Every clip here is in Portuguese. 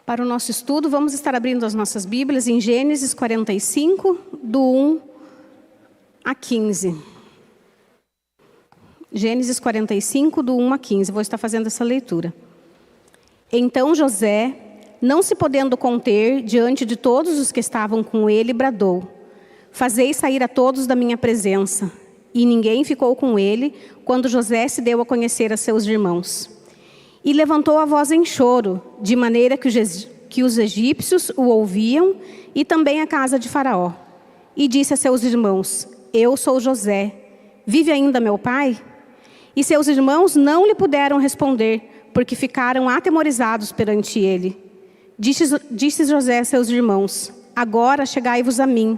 Para o nosso estudo, vamos estar abrindo as nossas Bíblias em Gênesis 45, do 1 a 15. Gênesis 45, do 1 a 15. Vou estar fazendo essa leitura. Então José, não se podendo conter diante de todos os que estavam com ele, bradou: Fazei sair a todos da minha presença. E ninguém ficou com ele quando José se deu a conhecer a seus irmãos. E levantou a voz em choro, de maneira que os egípcios o ouviam, e também a casa de Faraó. E disse a seus irmãos: Eu sou José. Vive ainda meu pai? E seus irmãos não lhe puderam responder, porque ficaram atemorizados perante ele. Disse José a seus irmãos: Agora chegai-vos a mim.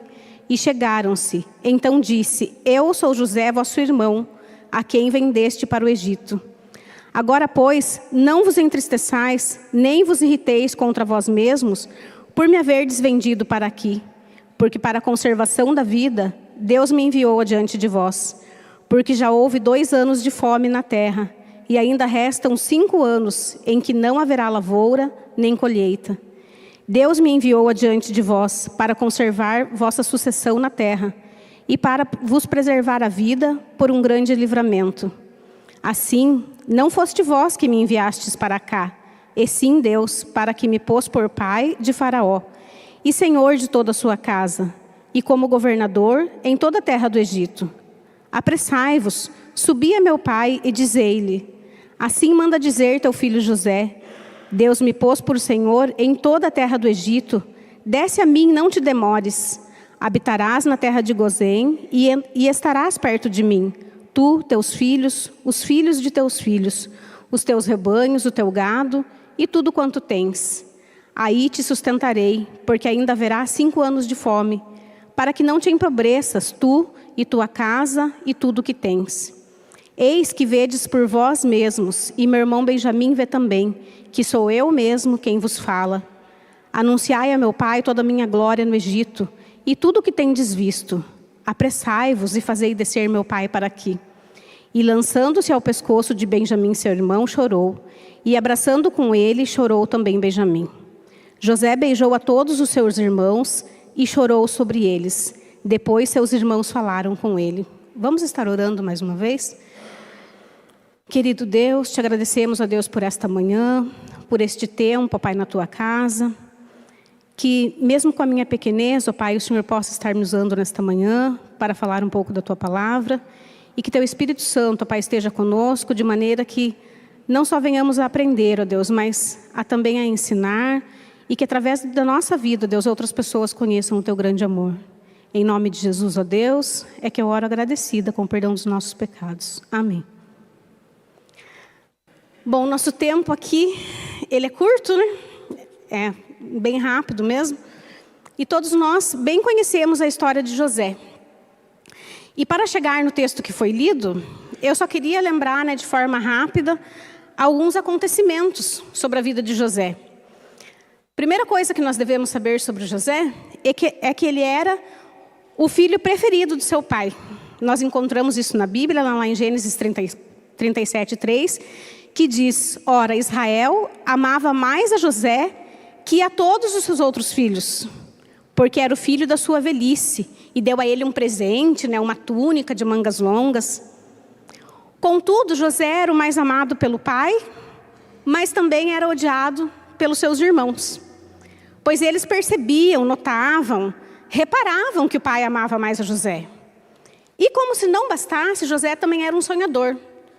E chegaram-se. Então disse: Eu sou José, vosso irmão, a quem vendeste para o Egito. Agora, pois, não vos entristeçais, nem vos irriteis contra vós mesmos, por me haverdes vendido para aqui. Porque para a conservação da vida, Deus me enviou adiante de vós. Porque já houve 2 anos de fome na terra, e ainda restam 5 anos, em que não haverá lavoura, nem colheita. Deus me enviou adiante de vós, para conservar vossa sucessão na terra, e para vos preservar a vida por um grande livramento. Assim, não foste vós que me enviastes para cá, e sim Deus, para que me pôs por pai de Faraó, e senhor de toda a sua casa, e como governador em toda a terra do Egito. Apressai-vos, subi a meu pai e dizei-lhe: Assim manda dizer teu filho José: Deus me pôs por senhor em toda a terra do Egito. Desce a mim, não te demores. Habitarás na terra de Gozém e estarás perto de mim. Tu, teus filhos, os filhos de teus filhos, os teus rebanhos, o teu gado e tudo quanto tens. Aí te sustentarei, porque ainda haverá 5 anos de fome, para que não te empobreças, tu e tua casa e tudo o que tens. Eis que vedes por vós mesmos, e meu irmão Benjamim vê também, que sou eu mesmo quem vos fala. Anunciai a meu pai toda a minha glória no Egito, e tudo o que tendes visto. Apressai-vos e fazei descer meu pai para aqui. E lançando-se ao pescoço de Benjamim, seu irmão, chorou, e abraçando com ele, chorou também Benjamim. José beijou a todos os seus irmãos, e chorou sobre eles. Depois seus irmãos falaram com ele. Vamos estar orando mais uma vez? Querido Deus, te agradecemos, ó Deus, por esta manhã, por este tempo, ó Pai, na tua casa. Que mesmo com a minha pequenez, ó Pai, o Senhor possa estar me usando nesta manhã para falar um pouco da tua palavra. E que teu Espírito Santo, ó Pai, esteja conosco de maneira que não só venhamos a aprender, ó Deus, mas também a ensinar. E que através da nossa vida, Deus, outras pessoas conheçam o teu grande amor. Em nome de Jesus, ó Deus, é que eu oro agradecida com o perdão dos nossos pecados. Amém. Bom, nosso tempo aqui, ele é curto, né? É bem rápido mesmo. E todos nós bem conhecemos a história de José. E para chegar no texto que foi lido, eu só queria lembrar, né, de forma rápida, alguns acontecimentos sobre a vida de José. Primeira coisa que nós devemos saber sobre José é que ele era o filho preferido do seu pai. Nós encontramos isso na Bíblia, lá em Gênesis 37:3, que diz: Ora, Israel amava mais a José que a todos os seus outros filhos, porque era o filho da sua velhice, e deu a ele um presente, né, uma túnica de mangas longas. Contudo, José era o mais amado pelo pai, mas também era odiado pelos seus irmãos, pois eles percebiam, notavam, reparavam que o pai amava mais a José. E como se não bastasse, José também era um sonhador.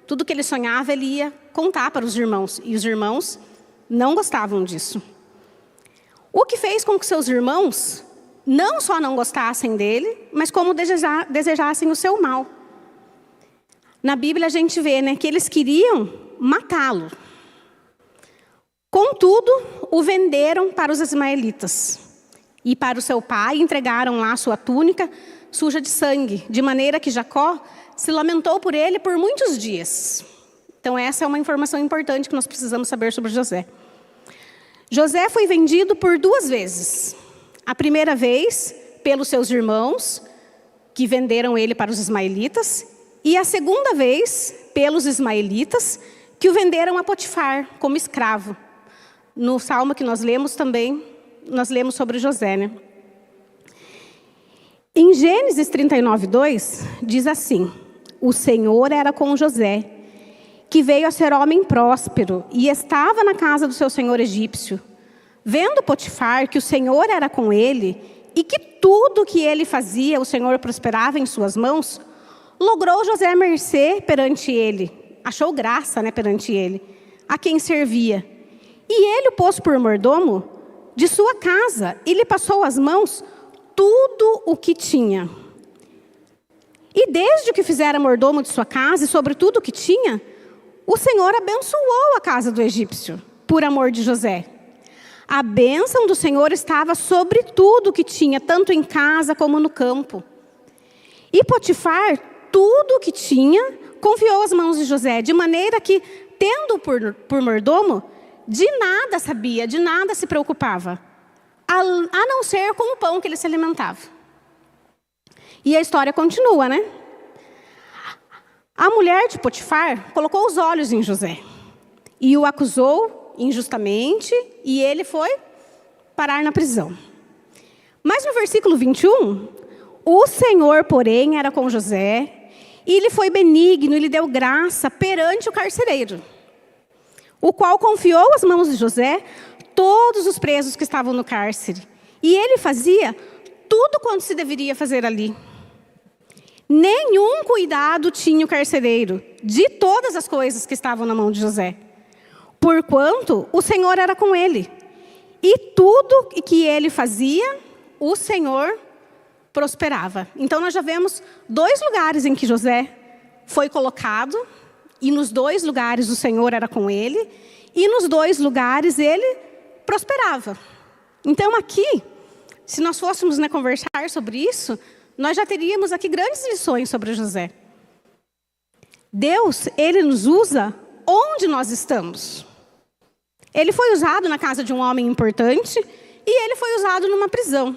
Tudo que ele sonhava, ele ia contar para os irmãos. E os irmãos não gostavam disso. O que fez com que seus irmãos não só não gostassem dele, mas como desejassem o seu mal. Na Bíblia a gente vê, né, que eles queriam matá-lo. Contudo, o venderam para os ismaelitas. E para o seu pai entregaram lá sua túnica suja de sangue, de maneira que Jacó se lamentou por ele por muitos dias. Então essa é uma informação importante que nós precisamos saber sobre José. José foi vendido por 2 vezes. A primeira vez pelos seus irmãos, que venderam ele para os ismaelitas. E a segunda vez pelos ismaelitas, que o venderam a Potifar como escravo. no salmo que nós lemos também, nós lemos sobre José, né? Em Gênesis 39:2, diz assim: o Senhor era com José, que veio a ser homem próspero, e estava na casa do seu senhor egípcio. Vendo Potifar que o Senhor era com ele, e que tudo que ele fazia, o Senhor prosperava em suas mãos, logrou José mercê perante ele, achou graça, né, perante ele, a quem servia. E ele o pôs por mordomo de sua casa, e lhe passou às mãos tudo o que tinha. E desde que fizera mordomo de sua casa, e sobre tudo o que tinha, o Senhor abençoou a casa do egípcio, por amor de José. A bênção do Senhor estava sobre tudo o que tinha, tanto em casa como no campo. E Potifar, tudo o que tinha, confiou às mãos de José, de maneira que, tendo por mordomo, de nada sabia, de nada se preocupava, a não ser com o pão que ele se alimentava. E a história continua, né? A mulher de Potifar colocou os olhos em José e o acusou injustamente, e ele foi parar na prisão. Mas no versículo 21, o Senhor, porém, era com José, e lhe foi benigno e lhe deu graça perante o carcereiro, o qual confiou às mãos de José todos os presos que estavam no cárcere. E ele fazia tudo quanto se deveria fazer ali. Nenhum cuidado tinha o carcereiro de todas as coisas que estavam na mão de José, porquanto o Senhor era com ele. E tudo que ele fazia, o Senhor prosperava. Então nós já vemos 2 lugares em que José foi colocado, e nos 2 lugares o Senhor era com ele, e nos 2 lugares ele prosperava. Então aqui, se nós fôssemos, né, conversar sobre isso, nós já teríamos aqui grandes lições sobre José. Deus, ele nos usa onde nós estamos. Ele foi usado na casa de um homem importante, e ele foi usado numa prisão.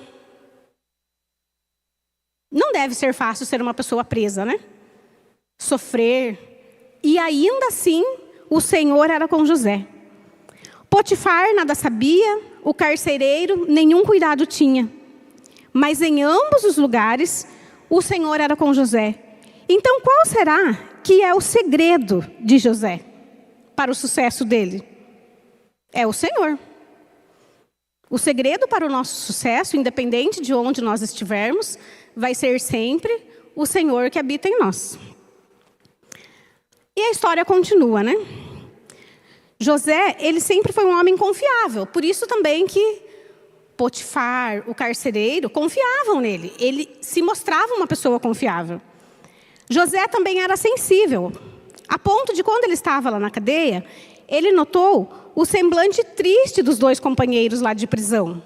Não deve ser fácil ser uma pessoa presa, né? Sofrer. E ainda assim, o Senhor era com José. Potifar nada sabia, o carcereiro nenhum cuidado tinha. Mas em ambos os lugares, o Senhor era com José. Então, qual será que é o segredo de José para o sucesso dele? É o Senhor. O segredo para o nosso sucesso, independente de onde nós estivermos, vai ser sempre o Senhor que habita em nós. E a história continua, né? José, ele sempre foi um homem confiável. Por isso também que Potifar, o carcereiro, confiavam nele. Ele se mostrava uma pessoa confiável. José também era sensível, a ponto de, quando ele estava lá na cadeia, ele notou o semblante triste dos 2 companheiros lá de prisão.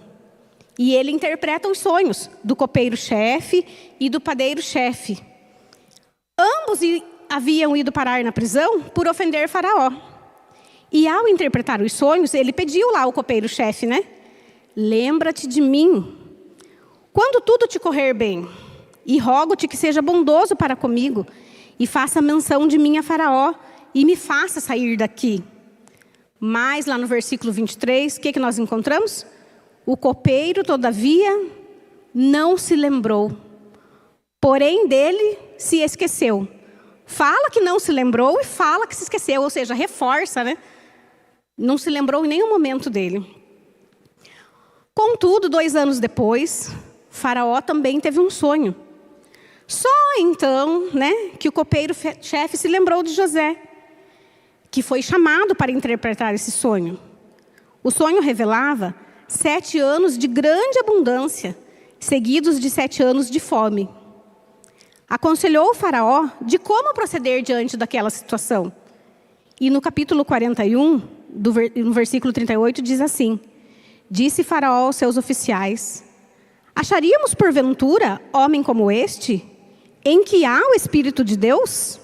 E ele interpreta os sonhos do copeiro-chefe e do padeiro-chefe. Ambos haviam ido parar na prisão por ofender Faraó. E ao interpretar os sonhos, ele pediu lá ao copeiro-chefe, né? Lembra-te de mim, quando tudo te correr bem, e rogo-te que seja bondoso para comigo, e faça menção de mim a Faraó, e me faça sair daqui. Mas lá no versículo 23, o que nós encontramos? O copeiro, todavia, não se lembrou, porém dele se esqueceu. Fala que não se lembrou e fala que se esqueceu, ou seja, reforça, né? Não se lembrou em nenhum momento dele. Contudo, 2 anos depois, Faraó também teve um sonho. Só então, né, que o copeiro-chefe se lembrou de José, que foi chamado para interpretar esse sonho. O sonho revelava 7 anos de grande abundância, seguidos de 7 anos de fome. Aconselhou o Faraó de como proceder diante daquela situação. E no capítulo 41, no versículo 38, diz assim: disse Faraó aos seus oficiais: acharíamos porventura homem como este, em que há o Espírito de Deus?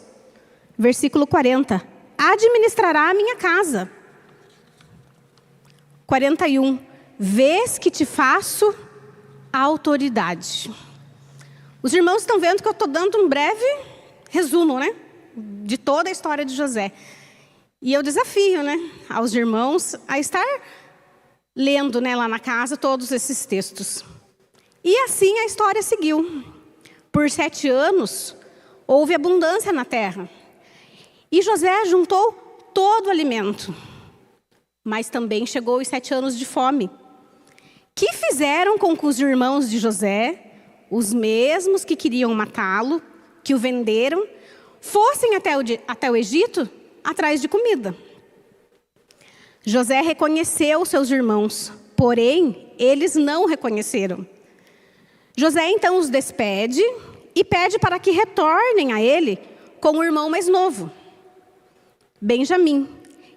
Versículo 40. Administrará a minha casa. 41. Vês que te faço autoridade. Os irmãos estão vendo que eu estou dando um breve resumo, né, de toda a história de José. E eu desafio, né, aos irmãos a estar lendo, né, lá na casa todos esses textos. E assim a história seguiu. Por 7 anos, houve abundância na terra. E José juntou todo o alimento. Mas também chegou os 7 anos de fome, que fizeram com que os irmãos de José, os mesmos que queriam matá-lo, que o venderam, fossem até o Egito atrás de comida. José reconheceu seus irmãos, porém, eles não reconheceram. José então os despede e pede para que retornem a ele com o irmão mais novo, Benjamim,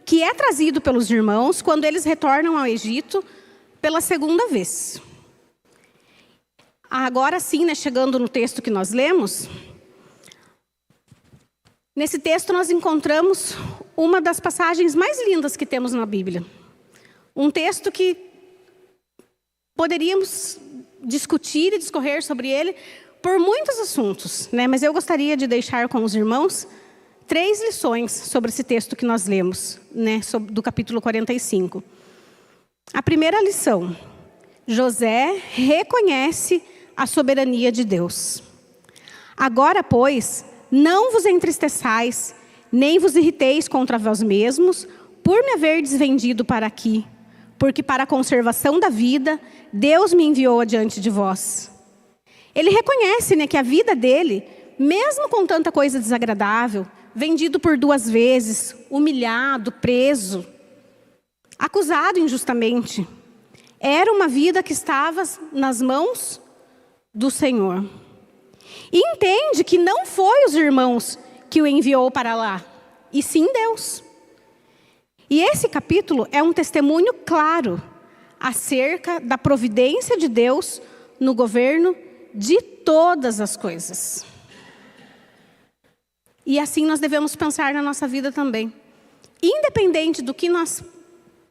que é trazido pelos irmãos quando eles retornam ao Egito pela segunda vez. Agora sim, né, chegando no texto que nós lemos, nesse texto nós encontramos uma das passagens mais lindas que temos na Bíblia. Um texto que poderíamos discutir e discorrer sobre ele por muitos assuntos, né? Mas eu gostaria de deixar com os irmãos 3 lições sobre esse texto que nós lemos, né, do capítulo 45. A primeira lição: José reconhece a soberania de Deus. Agora, pois, não vos entristeçais, nem vos irriteis contra vós mesmos, por me haverdes vendido para aqui, porque para a conservação da vida, Deus me enviou adiante de vós. Ele reconhece, né, que a vida dele, mesmo com tanta coisa desagradável, vendido por 2 vezes, humilhado, preso, acusado injustamente, era uma vida que estava nas mãos do Senhor. E entende que não foi os irmãos que o enviou para lá, e sim Deus. E esse capítulo é um testemunho claro acerca da providência de Deus no governo de todas as coisas. E assim nós devemos pensar na nossa vida também. Independente do que nós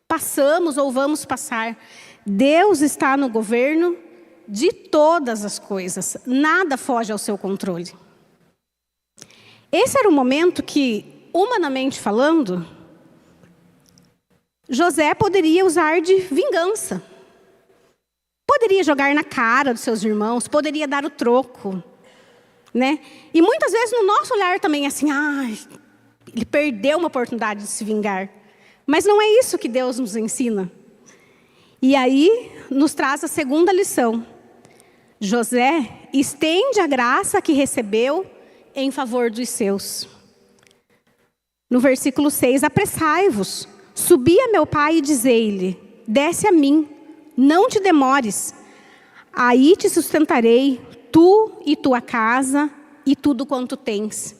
passamos ou vamos passar, Deus está no governo de todas as coisas. Nada foge ao seu controle. Esse era o momento que, humanamente falando, José poderia usar de vingança. Poderia jogar na cara dos seus irmãos, poderia dar o troco, né? E muitas vezes no nosso olhar também é assim, ele perdeu uma oportunidade de se vingar. Mas não é isso que Deus nos ensina. E aí nos traz a segunda lição. José estende a graça que recebeu em favor dos seus. No versículo 6, apressai-vos, subi a meu pai e dizei-lhe, desce a mim, não te demores, aí te sustentarei, tu e tua casa e tudo quanto tens.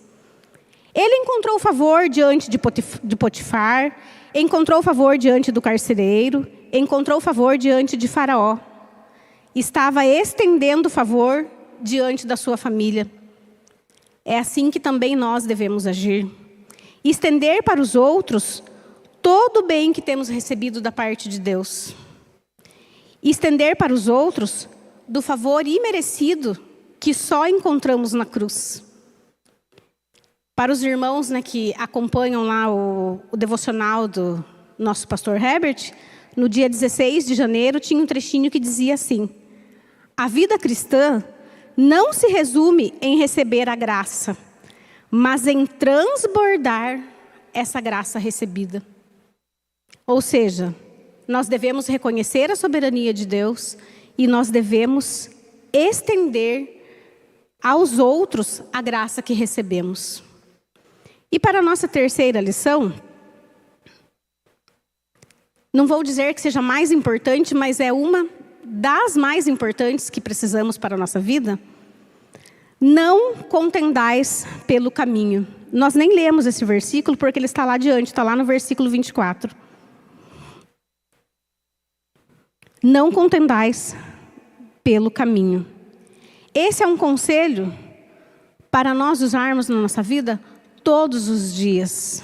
Ele encontrou favor diante de Potifar, encontrou favor diante do carcereiro, encontrou favor diante de Faraó. Estava estendendo favor diante da sua família. É assim que também nós devemos agir. Estender para os outros todo o bem que temos recebido da parte de Deus. Estender para os outros do favor imerecido que só encontramos na cruz. Para os irmãos, né, que acompanham lá o devocional do nosso pastor Herbert, no dia 16 de janeiro tinha um trechinho que dizia assim: a vida cristã não se resume em receber a graça, mas em transbordar essa graça recebida. Ou seja, nós devemos reconhecer a soberania de Deus e nós devemos estender aos outros a graça que recebemos. E para a nossa terceira lição, não vou dizer que seja mais importante, mas é uma das mais importantes que precisamos para a nossa vida. Não contendais pelo caminho. Nós nem lemos esse versículo porque ele está lá adiante, está lá no versículo 24. Não contendais pelo caminho. Esse é um conselho para nós usarmos na nossa vida todos os dias.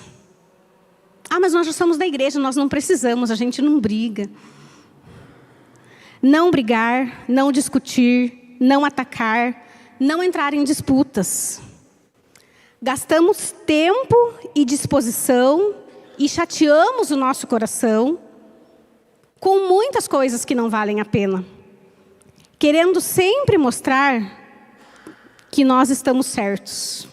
Mas nós já somos da igreja, nós não precisamos, a gente não briga. Não brigar, não discutir, não atacar, não entrar em disputas. Gastamos tempo e disposição e chateamos o nosso coração com muitas coisas que não valem a pena, querendo sempre mostrar que nós estamos certos.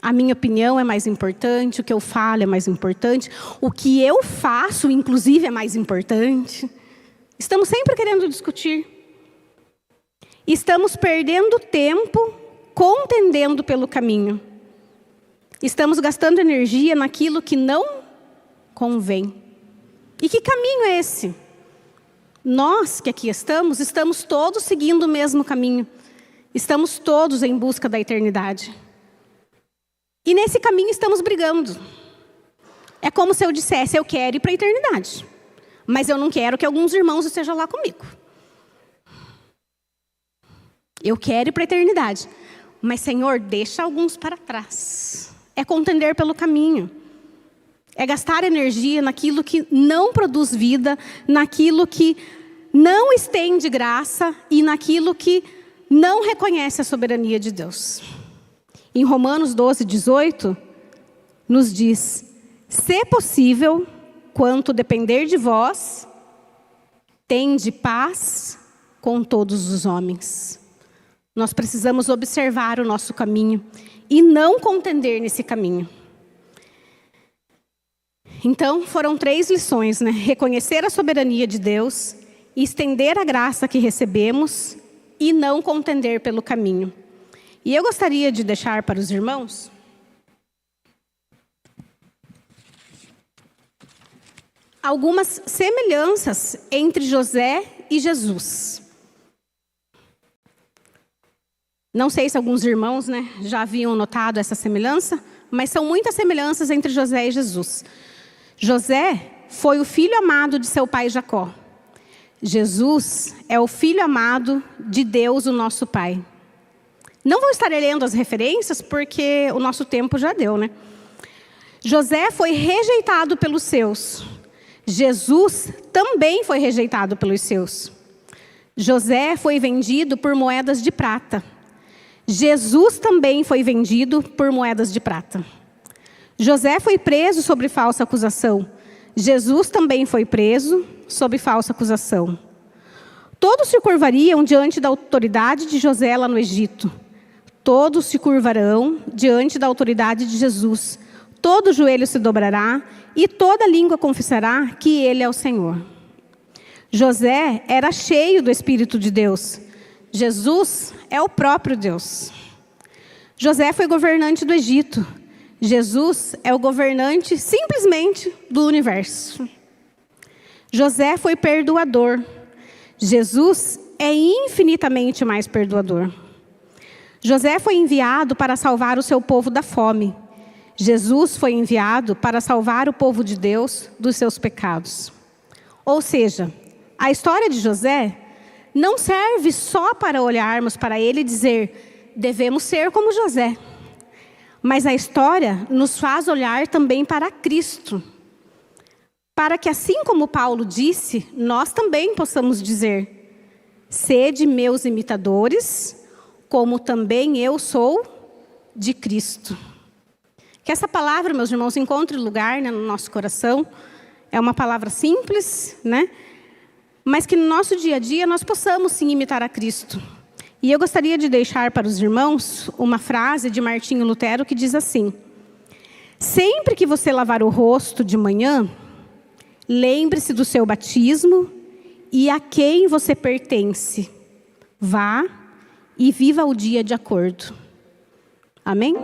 A minha opinião é mais importante, o que eu falo é mais importante, o que eu faço, inclusive, é mais importante. Estamos sempre querendo discutir. Estamos perdendo tempo, contendendo pelo caminho. Estamos gastando energia naquilo que não convém. E que caminho é esse? Nós que aqui estamos todos seguindo o mesmo caminho. Estamos todos em busca da eternidade. E nesse caminho estamos brigando. É como se eu dissesse, eu quero ir para a eternidade. Mas eu não quero que alguns irmãos estejam lá comigo. Eu quero ir para a eternidade. Mas, Senhor, deixa alguns para trás. É contender pelo caminho. É gastar energia naquilo que não produz vida, naquilo que não estende graça e naquilo que não reconhece a soberania de Deus. Em Romanos 12, 18, nos diz: se possível, quanto depender de vós, tende paz com todos os homens. Nós precisamos observar o nosso caminho e não contender nesse caminho. Então, foram 3 lições, né? Reconhecer a soberania de Deus, estender a graça que recebemos e não contender pelo caminho. E eu gostaria de deixar para os irmãos algumas semelhanças entre José e Jesus. Não sei se alguns irmãos, né, já haviam notado essa semelhança, mas são muitas semelhanças entre José e Jesus. José foi o filho amado de seu pai Jacó. Jesus é o filho amado de Deus, o nosso Pai. Não vou estar lendo as referências, porque o nosso tempo já deu, né? José foi rejeitado pelos seus. Jesus também foi rejeitado pelos seus. José foi vendido por moedas de prata. Jesus também foi vendido por moedas de prata. José foi preso sob falsa acusação. Jesus também foi preso sob falsa acusação. Todos se curvariam diante da autoridade de José lá no Egito. Todos se curvarão diante da autoridade de Jesus. Todo joelho se dobrará e toda língua confessará que Ele é o Senhor. José era cheio do Espírito de Deus. Jesus é o próprio Deus. José foi governante do Egito. Jesus é o governante simplesmente do universo. José foi perdoador. Jesus é infinitamente mais perdoador. José foi enviado para salvar o seu povo da fome. Jesus foi enviado para salvar o povo de Deus dos seus pecados. Ou seja, a história de José não serve só para olharmos para ele e dizer, devemos ser como José. Mas a história nos faz olhar também para Cristo. Para que assim como Paulo disse, nós também possamos dizer, sede meus imitadores, como também eu sou de Cristo. Que essa palavra, meus irmãos, encontre lugar, né, no nosso coração. É uma palavra simples, né? Mas que no nosso dia a dia nós possamos sim imitar a Cristo. E eu gostaria de deixar para os irmãos uma frase de Martinho Lutero que diz assim: sempre que você lavar o rosto de manhã, lembre-se do seu batismo e a quem você pertence. Vá e viva o dia de acordo. Amém?